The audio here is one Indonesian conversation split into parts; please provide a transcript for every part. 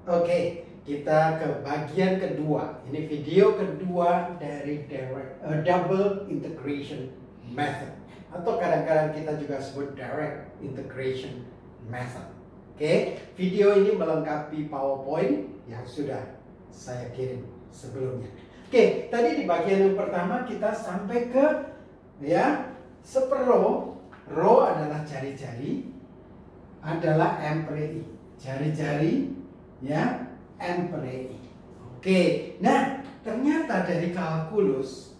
Oke, kita ke bagian kedua. Ini video kedua dari double integration method, atau kadang-kadang kita juga sebut direct integration method. Oke, video ini melengkapi PowerPoint yang sudah saya kirim sebelumnya. Oke, tadi di bagian yang pertama kita sampai ke separoh. Row adalah jari-jari, adalah M per I. Jari-jari M per I. Oke, nah ternyata dari kalkulus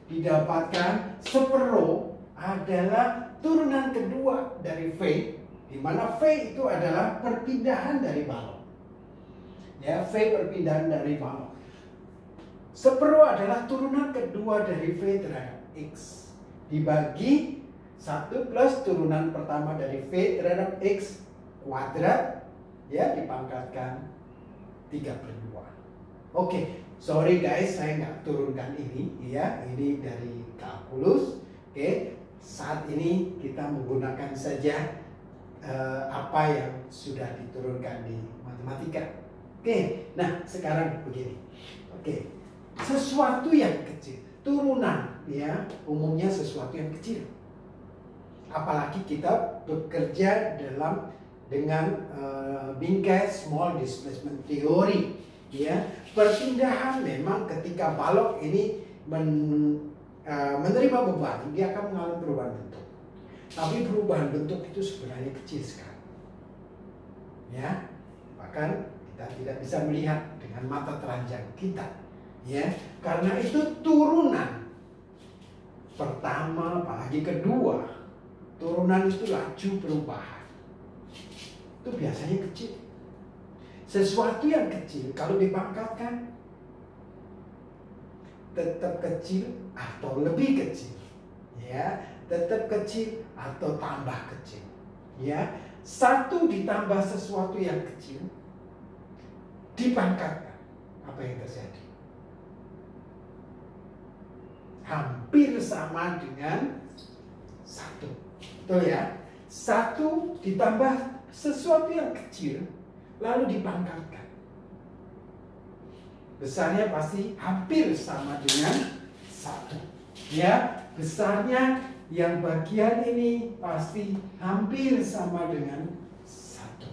didapatkan separoh adalah turunan kedua dari V, di mana V itu adalah perpindahan dari balok. V perpindahan dari balok. Separoh adalah turunan kedua dari V terhadap X dibagi 1 plus turunan pertama dari V terhadap X kuadrat dipangkatkan 3/2. Oke, sorry guys, saya nggak turunkan ini ini dari kalkulus. Oke, saat ini kita menggunakan saja apa yang sudah diturunkan di matematika. Oke, nah sekarang begini. Oke, sesuatu yang kecil, turunan umumnya sesuatu yang kecil. Apalagi kita bekerja dengan bingkai small displacement theory. Perpindahan memang ketika balok ini menerima beban, dia akan mengalami perubahan bentuk. Tapi perubahan bentuk itu sebenarnya kecil sekali. Bahkan kita tidak bisa melihat dengan mata telanjang kita. Karena itu turunan pertama apalagi kedua, turunan itu laju perubahan itu biasanya kecil. Sesuatu yang kecil kalau dipangkatkan tetap kecil atau lebih kecil, tetap kecil atau tambah kecil. Satu ditambah sesuatu yang kecil dipangkatkan, apa yang terjadi? Hampir sama dengan 1. Betul ya? 1 ditambah sesuatu yang kecil lalu dipangkatkan, besarnya pasti hampir sama dengan 1. Besarnya yang bagian ini pasti hampir sama dengan 1.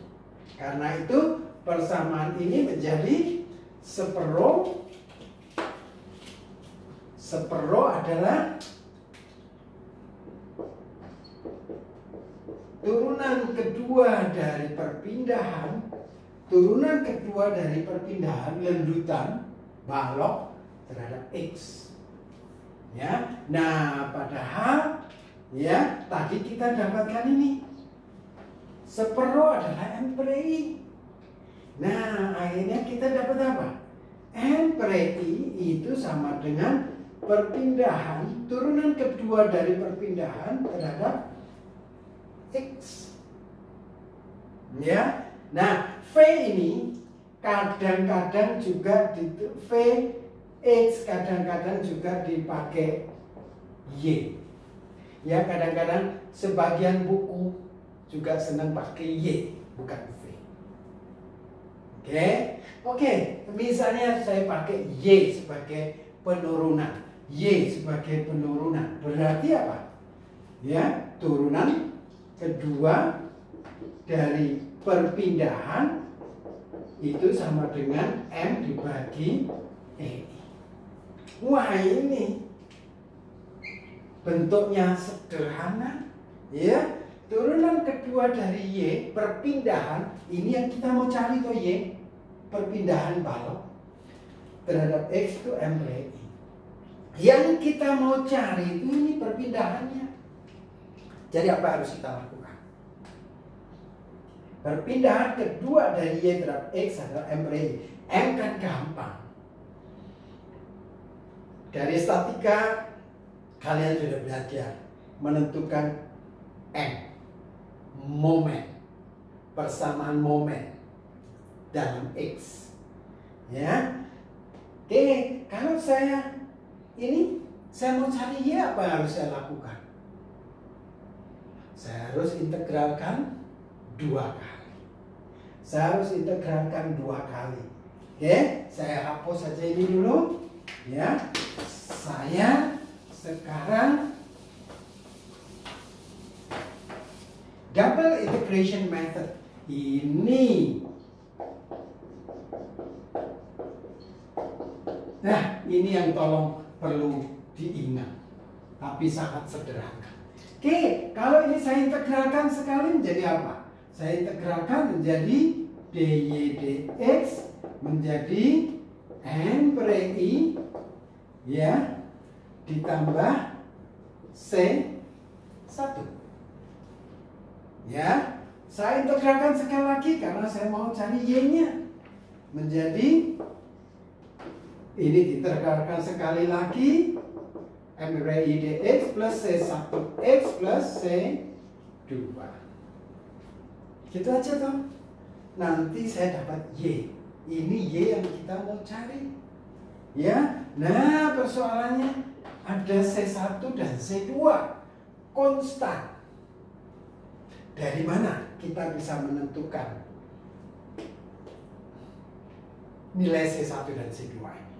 Karena itu persamaan ini menjadi separoh. Separoh adalah turunan kedua dari perpindahan, lendutan balok terhadap X. Nah, padahal tadi kita dapatkan ini separoh adalah M per I. Nah, akhirnya kita dapat apa? M per I itu sama dengan perpindahan, turunan kedua dari perpindahan terhadap X. Nah, V ini kadang-kadang juga V X kadang-kadang juga dipakai Y. Kadang-kadang sebagian buku juga senang pakai Y, bukan V. Oke, misalnya saya pakai Y sebagai penurunan. Y sebagai penurunan berarti apa? Turunan kedua dari perpindahan itu sama dengan M dibagi E. Wah, ini bentuknya sederhana. Turunan kedua dari Y, perpindahan, ini yang kita mau cari tuh Y, perpindahan balok terhadap X itu M per I. Yang kita mau cari itu ini perpindahannya. Jadi apa harus kita lakukan? Perpindahan kedua dari Y terhadap X adalah M per I. M kan gampang. Dari statika kalian sudah belajar menentukan M, momen, persamaan momen dalam X. Oke, kalau saya mau cari Y, apa yang harus saya lakukan? Saya harus integralkan 2 kali. Saya harus integralkan 2 kali. Oke, saya hapus saja ini dulu. Ya, saya sekarang double integration method ini. Nah, ini yang perlu diingat. Tapi sangat sederhana. Oke, kalau ini saya integralkan sekali menjadi apa? Saya integralkan menjadi dy dx menjadi n per i ya ditambah c1. Ya, saya integralkan sekali lagi karena saya mau cari y-nya. Menjadi ini ditegralkan sekali lagi m per i dx plus c1x plus c2. Gitu aja toh. Nanti saya dapat y. Ini y yang kita mau cari. Ya. Nah, persoalannya ada C1 dan C2 konstan. Dari mana kita bisa menentukan nilai C1 dan C2 ini?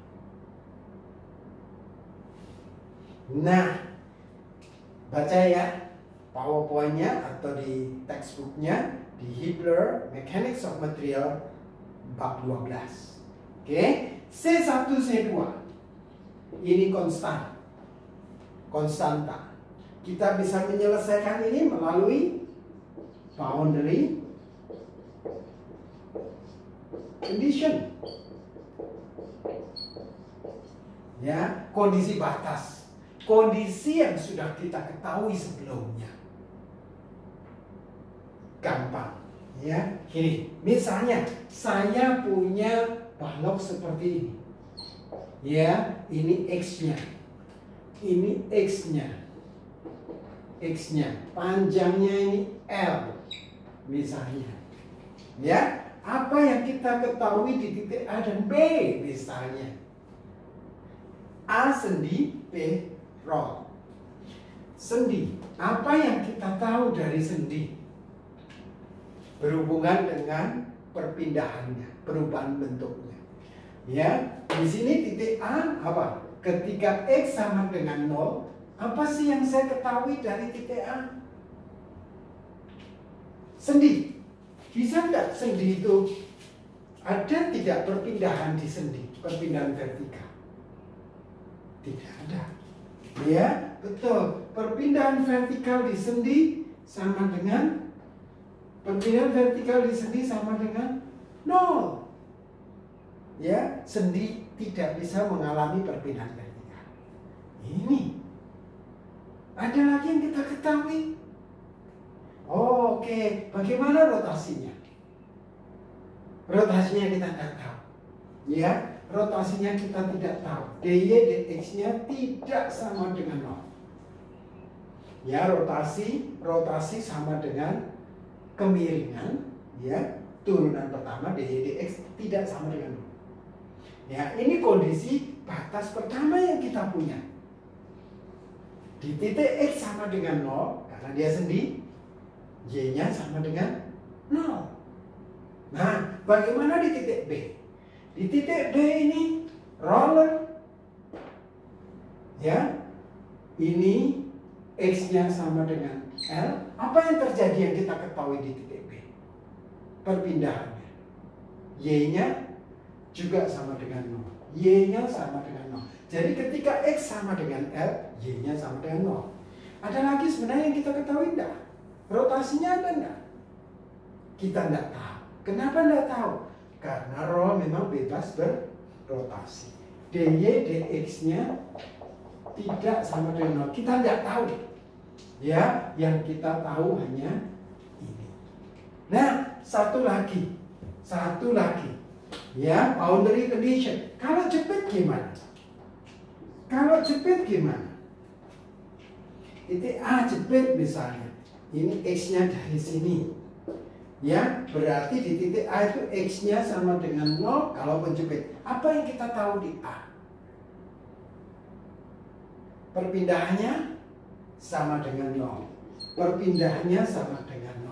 Nah, baca ya PowerPoint-nya atau di textbook-nya di Hibbeler Mechanics of Material bab 12. Oke, C1 C2 ini konstanta. Kita bisa menyelesaikan ini melalui boundary condition. Ya, kondisi batas. Kondisi yang sudah kita ketahui sebelumnya. Gampang, ya. Gini, misalnya saya punya balok seperti ini. Ya, ini X-nya. Ini X-nya. X-nya, panjangnya ini L. Misalnya. Ya, apa yang kita ketahui di titik A dan B misalnya. A sendi, B roll. Sendi, apa yang kita tahu dari sendi? Berhubungan dengan perpindahannya, perubahan bentuknya. Ya, di sini titik A apa? Ketika X sama dengan 0, apa sih yang saya ketahui dari titik A? Sendi. Bisa enggak sendi itu ada tidak perpindahan di sendi, perpindahan vertikal? Tidak ada. Ya, betul. Perpindahan vertikal di sendi sama dengan perpindahan vertikal di sendi sama dengan 0. Ya, sendi tidak bisa mengalami perpindahan vertikal. Ini. Ada lagi yang kita ketahui. Oh, oke. Bagaimana rotasinya? Rotasinya kita tidak tahu. Ya, rotasinya kita tidak tahu. dy dx-nya tidak sama dengan 0. Ya, rotasi sama dengan kemiringan, ya. Turunan pertama dy dx tidak sama dengan 0. Ya, ini kondisi batas pertama yang kita punya. Di titik X sama dengan 0 karena dia sendi, Y-nya sama dengan 0. Nah, bagaimana di titik B? Di titik B ini roller. Ya. Ini X-nya sama dengan L. Apa yang terjadi yang kita ketahui di titik B? Perpindahannya. Y-nya juga sama dengan 0. Y-nya sama dengan 0. Jadi ketika X sama dengan L, Y-nya sama dengan 0. Ada lagi sebenarnya yang kita ketahui enggak? Rotasinya ada enggak? Kita enggak tahu. Kenapa enggak tahu? Karena roll memang bebas berrotasi. dy dx-nya tidak sama dengan 0. Kita enggak tahu. Ya, yang kita tahu hanya ini. Nah, satu lagi. Ya, boundary condition. Kalau jepit gimana? Titik A jepit misalnya. Ini X-nya dari sini. Ya, berarti di titik A itu X-nya sama dengan 0 kalau menjepit. Apa yang kita tahu di A? Perpindahannya sama dengan 0. Perpindahannya sama dengan 0.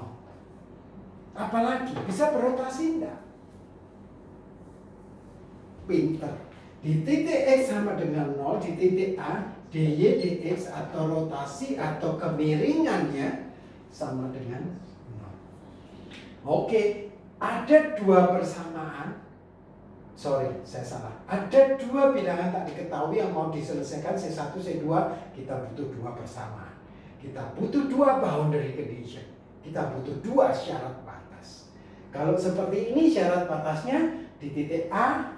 Apalagi bisa berotasi enggak? Pinter. Di titik X sama dengan 0, di titik A, dy dx atau rotasi atau kemiringannya sama dengan 0. Oke, ada dua persamaan. Sorry, saya salah. Ada dua bilangan tak diketahui yang mau diselesaikan C1, C2. Kita butuh dua persamaan. Kita butuh dua boundary condition. Kita butuh dua syarat batas. Kalau seperti ini syarat batasnya di titik A,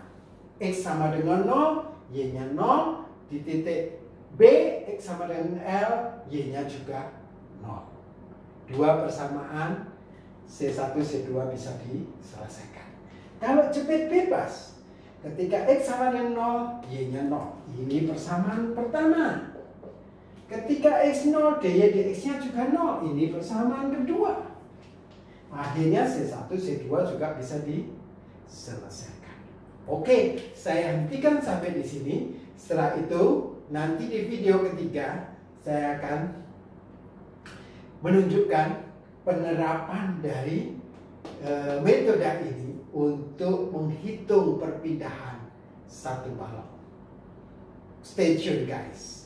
X sama dengan 0, Y-nya 0. Di titik B, X sama dengan L, Y-nya juga 0. Dua persamaan C1, C2 bisa diselesaikan. Kalau jepit bebas, ketika X sama dengan 0, Y-nya 0. Ini persamaan pertama. Ketika X 0, dy dx-nya juga 0. Ini persamaan kedua. Akhirnya C1, C2 juga bisa diselesaikan. Oke, saya hentikan sampai di sini. Setelah itu, nanti di video ketiga, saya akan menunjukkan penerapan dari metode ini untuk menghitung perpindahan satu balok. Stay tune guys.